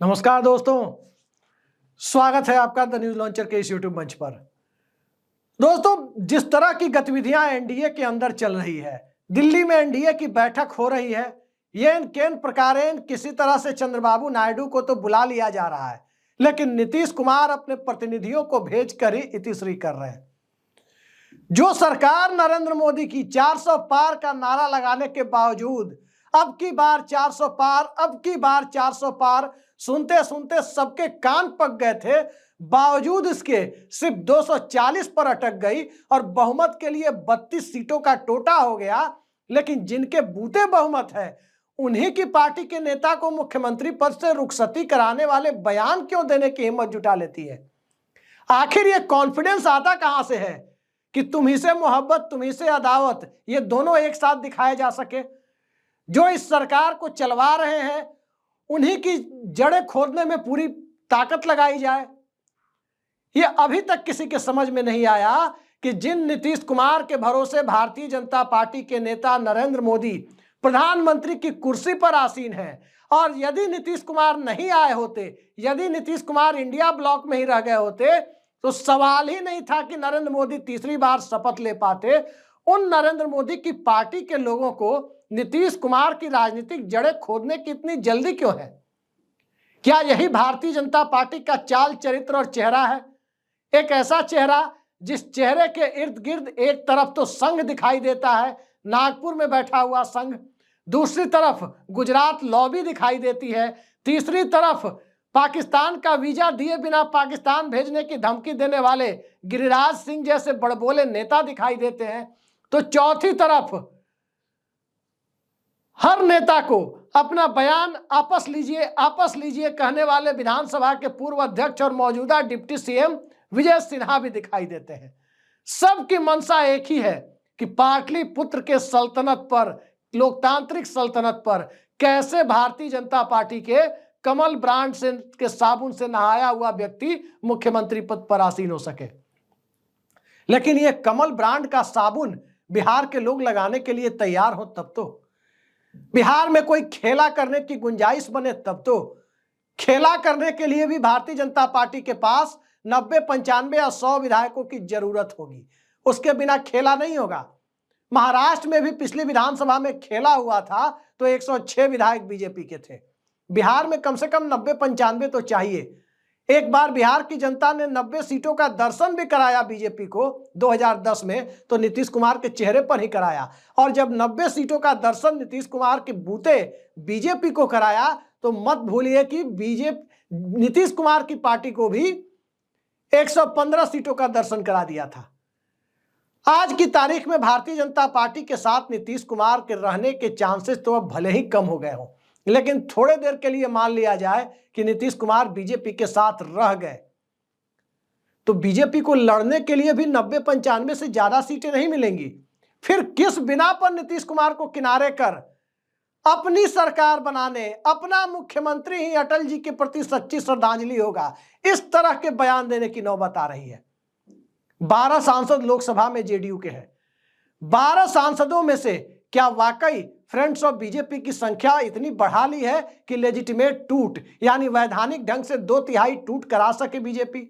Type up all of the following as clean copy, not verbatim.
नमस्कार दोस्तों, स्वागत है आपका द न्यूज लॉन्चर के इस यूट्यूब मंच पर। दोस्तों, जिस तरह की गतिविधियां एनडीए के अंदर चल रही है, दिल्ली में एनडीए की बैठक हो रही है, ये केन प्रकारेण किसी तरह से चंद्रबाबू नायडू को तो बुला लिया जा रहा है, लेकिन नीतीश कुमार अपने प्रतिनिधियों को भेजकर ही इतिश्री कर रहे हैं। जो सरकार नरेंद्र मोदी की 400 पार का नारा लगाने के बावजूद अब की बार 400 पार, अब की बार 400 पार सुनते सुनते सबके कान पक गए थे, बावजूद इसके सिर्फ 240 पर अटक गई और बहुमत के लिए 32 सीटों का टोटा हो गया। लेकिन जिनके बूते बहुमत है, उन्हीं की पार्टी के नेता को मुख्यमंत्री पद से रुखसती कराने वाले बयान क्यों देने की हिम्मत जुटा लेती है? आखिर ये कॉन्फिडेंस आता कहां से है कि तुम्ही से मोहब्बत तुम्ही से अदावत ये दोनों एक साथ दिखाए जा सके? जो इस सरकार को चलवा रहे हैं, उन्हीं की जड़ें खोदने में पूरी ताकत लगाई जाए। ये अभी तक किसी के समझ में नहीं आया कि जिन नीतीश कुमार के भरोसे भारतीय जनता पार्टी के नेता नरेंद्र मोदी प्रधानमंत्री की कुर्सी पर आसीन है, और यदि नीतीश कुमार नहीं आए होते, यदि नीतीश कुमार इंडिया ब्लॉक में ही रह गए होते, तो सवाल ही नहीं था कि नरेंद्र मोदी तीसरी बार शपथ ले पाते। उन नरेंद्र मोदी की पार्टी के लोगों को नीतीश कुमार की राजनीतिक जड़ें खोदने की इतनी जल्दी क्यों है? क्या यही भारतीय जनता पार्टी का चाल चरित्र और चेहरा है? एक ऐसा चेहरा जिस चेहरे के इर्द गिर्द एक तरफ तो संघ दिखाई देता है, नागपुर में बैठा हुआ संघ, दूसरी तरफ गुजरात लॉबी दिखाई देती है, तीसरी तरफ पाकिस्तान का वीजा दिए बिना पाकिस्तान भेजने की धमकी देने वाले गिरिराज सिंह जैसे बड़बोले नेता दिखाई देते हैं, तो चौथी तरफ हर नेता को अपना बयान आपस लीजिए कहने वाले विधानसभा के पूर्व अध्यक्ष और मौजूदा डिप्टी सीएम विजय सिन्हा भी दिखाई देते हैं। सबकी मंशा एक ही है कि पाटलिपुत्र के सल्तनत पर, लोकतांत्रिक सल्तनत पर कैसे भारतीय जनता पार्टी के कमल ब्रांड से के साबुन से नहाया हुआ व्यक्ति मुख्यमंत्री पद पर आसीन हो सके। लेकिन यह कमल ब्रांड का साबुन बिहार के लोग लगाने के लिए तैयार हो तब तो, बिहार में कोई खेला करने की गुंजाइश बने तब तो। खेला करने के लिए भी भारतीय जनता पार्टी के पास 90, 95 या 100 विधायकों की जरूरत होगी, उसके बिना खेला नहीं होगा। महाराष्ट्र में भी पिछली विधानसभा में खेला हुआ था तो 106 विधायक बीजेपी के थे। बिहार में कम से कम 90, 95 तो चाहिए। एक बार बिहार की जनता ने 90 सीटों का दर्शन भी कराया बीजेपी को 2010 में, तो नीतीश कुमार के चेहरे पर ही कराया। और जब 90 सीटों का दर्शन नीतीश कुमार के बूते बीजेपी को कराया, तो मत भूलिए कि नीतीश कुमार की पार्टी को भी 115 सीटों का दर्शन करा दिया था। आज की तारीख में भारतीय जनता पार्टी के साथ नीतीश कुमार के रहने के चांसेस तो अब भले ही कम हो गए हों, लेकिन थोड़े देर के लिए मान लिया जाए कि नीतीश कुमार बीजेपी के साथ रह गए, तो बीजेपी को लड़ने के लिए भी 90, 95 से ज्यादा सीटें नहीं मिलेंगी। फिर किस बिना पर नीतीश कुमार को किनारे कर अपनी सरकार बनाने, अपना मुख्यमंत्री ही अटल जी के प्रति सच्ची श्रद्धांजलि होगा, इस तरह के बयान देने की नौबत आ रही है। 12 सांसद लोकसभा में जेडीयू के हैं। 12 सांसदों में से क्या वाकई फ्रेंड्स ऑफ बीजेपी की संख्या इतनी बढ़ा ली है कि लेजिटिमेट टूट, यानी वैधानिक ढंग से 2/3 टूट करा सके बीजेपी?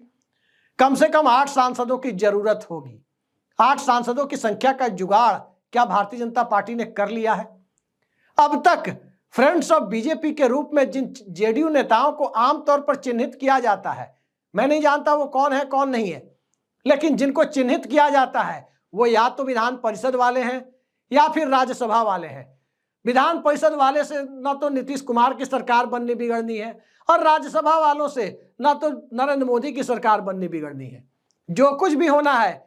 कम से कम 8 सांसदों की जरूरत होगी। 8 सांसदों की संख्या का जुगाड़ क्या भारतीय जनता पार्टी ने कर लिया है? अब तक फ्रेंड्स ऑफ बीजेपी के रूप में जिन जेडीयू नेताओं को आमतौर पर चिन्हित किया जाता है, मैं नहीं जानता वो कौन है कौन नहीं है, लेकिन जिनको चिन्हित किया जाता है वो या तो विधान परिषद वाले हैं या फिर राज्यसभा वाले हैं। विधान परिषद वाले से न तो नीतीश कुमार की सरकार बननी बिगड़नी है, और राज्यसभा वालों से न तो नरेंद्र मोदी की सरकार बननी बिगड़नी है। जो कुछ भी होना है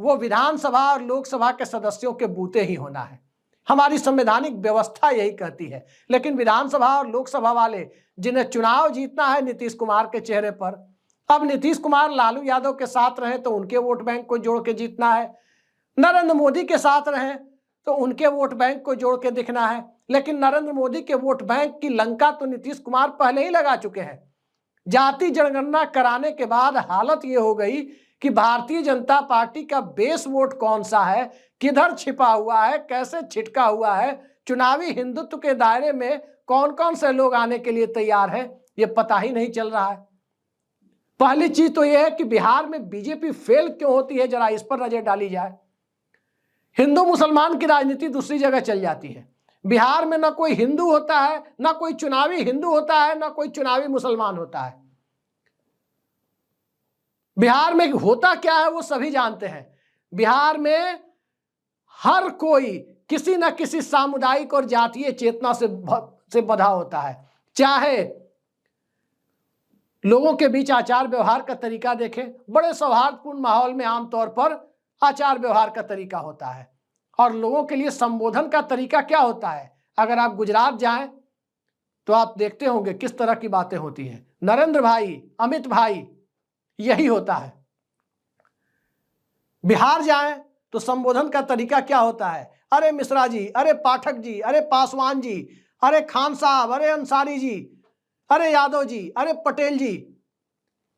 वो विधानसभा और लोकसभा के सदस्यों के बूते ही होना है। हमारी संवैधानिक व्यवस्था यही कहती है। लेकिन विधानसभा और लोकसभा वाले जिन्हें चुनाव जीतना है नीतीश कुमार के चेहरे पर, अब नीतीश कुमार लालू यादव के साथ रहे तो उनके वोट बैंक को जोड़ के जीतना है, नरेंद्र मोदी के साथ रहे तो उनके वोट बैंक को जोड़ के दिखना है। लेकिन नरेंद्र मोदी के वोट बैंक की लंका तो नीतीश कुमार पहले ही लगा चुके हैं। जाति जनगणना कराने के बाद हालत ये हो गई कि भारतीय जनता पार्टी का बेस वोट कौन सा है, किधर छिपा हुआ है, कैसे छिटका हुआ है, चुनावी हिंदुत्व के दायरे में कौन कौन से लोग आने के लिए तैयार हैं, ये पता ही नहीं चल रहा है। पहली चीज तो यह है कि बिहार में बीजेपी फेल क्यों होती है, जरा इस पर नजर डाली जाए। हिंदू मुसलमान की राजनीति दूसरी जगह चल जाती है, बिहार में ना कोई हिंदू होता है, ना कोई चुनावी हिंदू होता है, ना कोई चुनावी मुसलमान होता है। बिहार में होता क्या है वो सभी जानते हैं। बिहार में हर कोई किसी न किसी सामुदायिक और जातीय चेतना से बंधा होता है। चाहे लोगों के बीच आचार व्यवहार का तरीका देखें, बड़े सौहार्दपूर्ण माहौल में आमतौर पर आचार व्यवहार का तरीका होता है, और लोगों के लिए संबोधन का तरीका क्या होता है। अगर आप गुजरात जाएं तो आप देखते होंगे किस तरह की बातें होती हैं। नरेंद्र भाई, अमित भाई, यही होता है। बिहार जाएं तो संबोधन का तरीका क्या होता है, अरे मिश्रा जी, अरे पाठक जी, अरे पासवान जी, अरे खान साहब, अरे अंसारी जी, अरे यादव जी, अरे पटेल जी।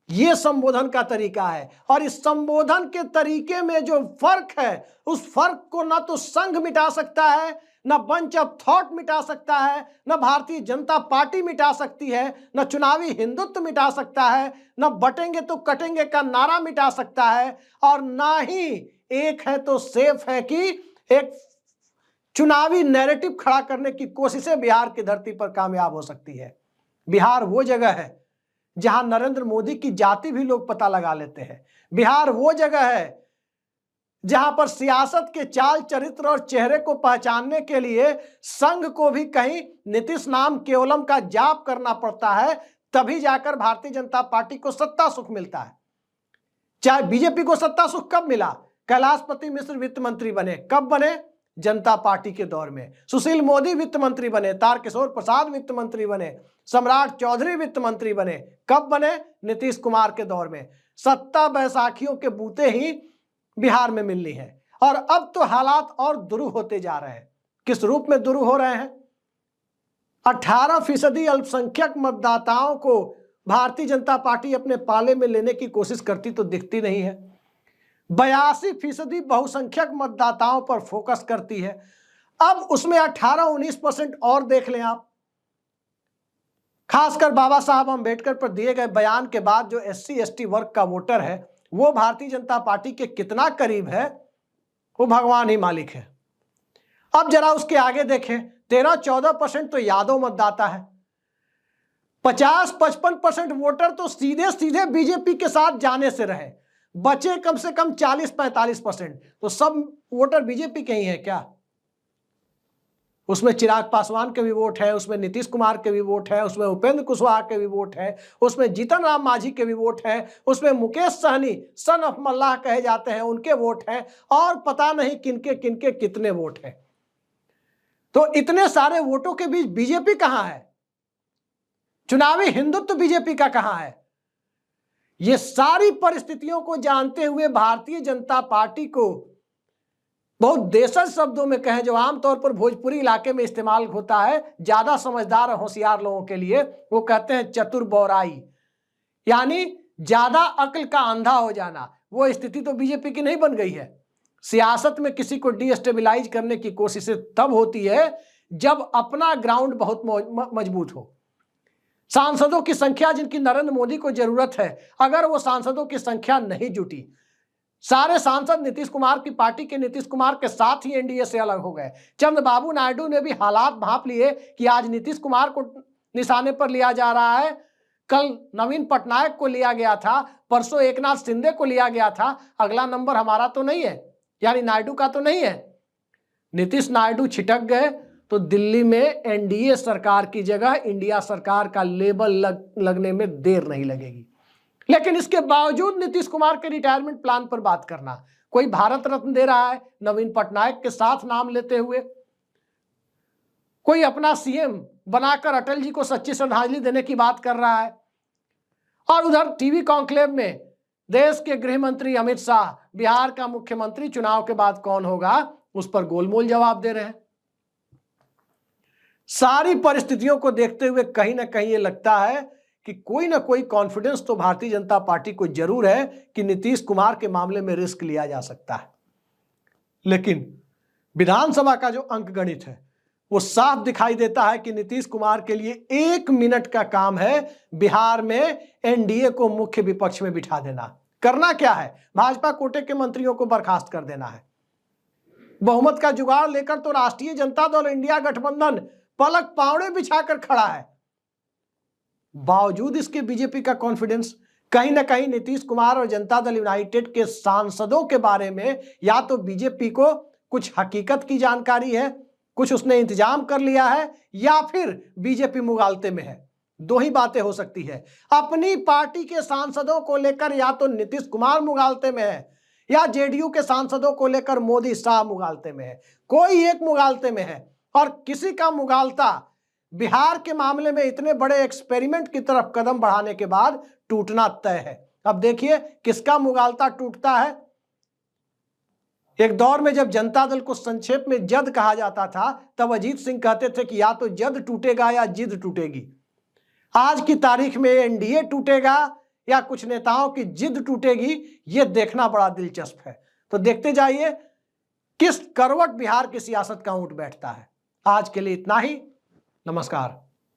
ये संबोधन का तरीका है, और इस संबोधन के तरीके में जो फर्क है, उस फर्क को ना तो संघ मिटा सकता है, ना बंच ऑफ थॉट मिटा सकता है, ना भारतीय जनता पार्टी मिटा सकती है, ना चुनावी हिंदुत्व मिटा सकता है, ना बटेंगे तो कटेंगे का नारा मिटा सकता है, और ना ही एक है तो सेफ है कि एक चुनावी नैरेटिव खड़ा करने की कोशिशें बिहार की धरती पर कामयाब हो सकती है। बिहार वो जगह है जहां नरेंद्र मोदी की जाति भी लोग पता लगा लेते हैं। बिहार वो जगह है जहां पर सियासत के चाल चरित्र और चेहरे को पहचानने के लिए संघ को भी कहीं नीतीश नाम केवलम का जाप करना पड़ता है, तभी जाकर भारतीय जनता पार्टी को सत्ता सुख मिलता है। चाहे बीजेपी को सत्ता सुख कब मिला, कैलाशपति मिश्र वित्त मंत्री बने, कब बने, जनता पार्टी के दौर में। सुशील मोदी वित्त मंत्री बने, तारकिशोर प्रसाद वित्त मंत्री बने, सम्राट चौधरी वित्त मंत्री बने, कब बने, नीतीश कुमार के दौर में। सत्ता बैसाखियों के बूते ही बिहार में मिलनी है, और अब तो हालात और दुरू होते जा रहे हैं। किस रूप में दुरू हो रहे हैं? 18% अल्पसंख्यक मतदाताओं को भारतीय जनता पार्टी अपने पाले में लेने की कोशिश करती तो दिखती नहीं है। 82% बहुसंख्यक मतदाताओं पर फोकस करती है। अब उसमें 18-19% और देख लें आप। खासकर बाबा साहब अम्बेडकर पर दिए गए बयान के बाद जो SC/ST वर्ग का वोटर है, वो भारतीय जनता पार्टी के कितना करीब है, वो भगवान ही मालिक है। अब जरा उसके आगे देखें, 13-14% तो यादव मतदाता है। 50-55% वोटर तो सीधे सीधे बीजेपी के साथ जाने से रहे, बचे कम से कम 40-45%। तो सब वोटर बीजेपी के ही हैं क्या? उसमें चिराग पासवान के भी वोट है, उसमें नीतीश कुमार के भी वोट है, उसमें उपेंद्र कुशवाहा के भी वोट है, उसमें जीतन राम मांझी के भी वोट है, उसमें मुकेश सहनी सन ऑफ मल्लाह कहे जाते हैं उनके वोट है, और पता नहीं किनके किनके कितने वोट है। तो इतने सारे वोटों के बीच बीजेपी कहां है? चुनावी हिंदुत्व बीजेपी का कहां है? ये सारी परिस्थितियों को जानते हुए भारतीय जनता पार्टी को बहुत देशज शब्दों में कहें, जो आमतौर पर भोजपुरी इलाके में इस्तेमाल होता है ज्यादा समझदार और होशियार लोगों के लिए, वो कहते हैं चतुर बौराई, यानी ज्यादा अक्ल का अंधा हो जाना। वो स्थिति तो बीजेपी की नहीं बन गई है। सियासत में किसी को डिस्टेबलाइज करने की कोशिशें तब होती है जब अपना ग्राउंड बहुत मजबूत हो। सांसदों की संख्या जिनकी नरेंद्र मोदी को जरूरत है, अगर वो सांसदों की संख्या नहीं जुटी, सारे सांसद नीतीश कुमार की पार्टी के नीतीश कुमार के साथ ही एनडीए से अलग हो गए। चंद्रबाबू नायडू ने भी हालात भांप लिए कि आज नीतीश कुमार को निशाने पर लिया जा रहा है, कल नवीन पटनायक को लिया गया था, परसों एकनाथ शिंदे को लिया गया था, अगला नंबर हमारा तो नहीं है, यानी नायडू का तो नहीं है। नीतीश नायडू छिटक गए तो दिल्ली में एनडीए सरकार की जगह इंडिया सरकार का लेबल लगने में देर नहीं लगेगी। लेकिन इसके बावजूद नीतीश कुमार के रिटायरमेंट प्लान पर बात करना, कोई भारत रत्न दे रहा है नवीन पटनायक के साथ नाम लेते हुए, कोई अपना सीएम बनाकर अटल जी को सच्ची श्रद्धांजलि देने की बात कर रहा है, और उधर टीवी कॉन्क्लेव में देश के गृह मंत्री अमित शाह बिहार का मुख्यमंत्री चुनाव के बाद कौन होगा उस पर गोलमोल जवाब दे रहे हैं। सारी परिस्थितियों को देखते हुए कहीं ना कहीं ये लगता है कि कोई ना कोई कॉन्फिडेंस तो भारतीय जनता पार्टी को जरूर है कि नीतीश कुमार के मामले में रिस्क लिया जा सकता है। लेकिन विधानसभा का जो अंकगणित है वो साफ दिखाई देता है कि नीतीश कुमार के लिए 1 मिनट का काम है बिहार में एनडीए को मुख्य विपक्ष में बिठा देना। करना क्या है? भाजपा कोटे के मंत्रियों को बर्खास्त कर देना है। बहुमत का जुगाड़ लेकर तो राष्ट्रीय जनता दल इंडिया गठबंधन पलक पावड़े बिछाकर खड़ा है। बावजूद इसके बीजेपी का कॉन्फिडेंस, कहीं ना कहीं नीतीश कुमार और जनता दल यूनाइटेड के सांसदों के बारे में या तो बीजेपी को कुछ हकीकत की जानकारी है, कुछ उसने इंतजाम कर लिया है, या फिर बीजेपी मुगालते में है। दो ही बातें हो सकती है। अपनी पार्टी के सांसदों को लेकर या तो नीतीश कुमार मुगालते में है, या जेडीयू के सांसदों को लेकर मोदी शाह मुगालते में है। कोई एक मुगालते में है, और किसी का मुगालता बिहार के मामले में इतने बड़े एक्सपेरिमेंट की तरफ कदम बढ़ाने के बाद टूटना तय है। अब देखिए किसका मुगालता टूटता है। एक दौर में जब जनता दल को संक्षेप में जद कहा जाता था, तब अजीत सिंह कहते थे कि या तो जद टूटेगा या जिद टूटेगी। आज की तारीख में एनडीए टूटेगा या कुछ नेताओं की जिद टूटेगी, यह देखना बड़ा दिलचस्प है। तो देखते जाइए किस करवट बिहार की सियासत का ऊंट बैठता है। आज के लिए इतना ही। नमस्कार।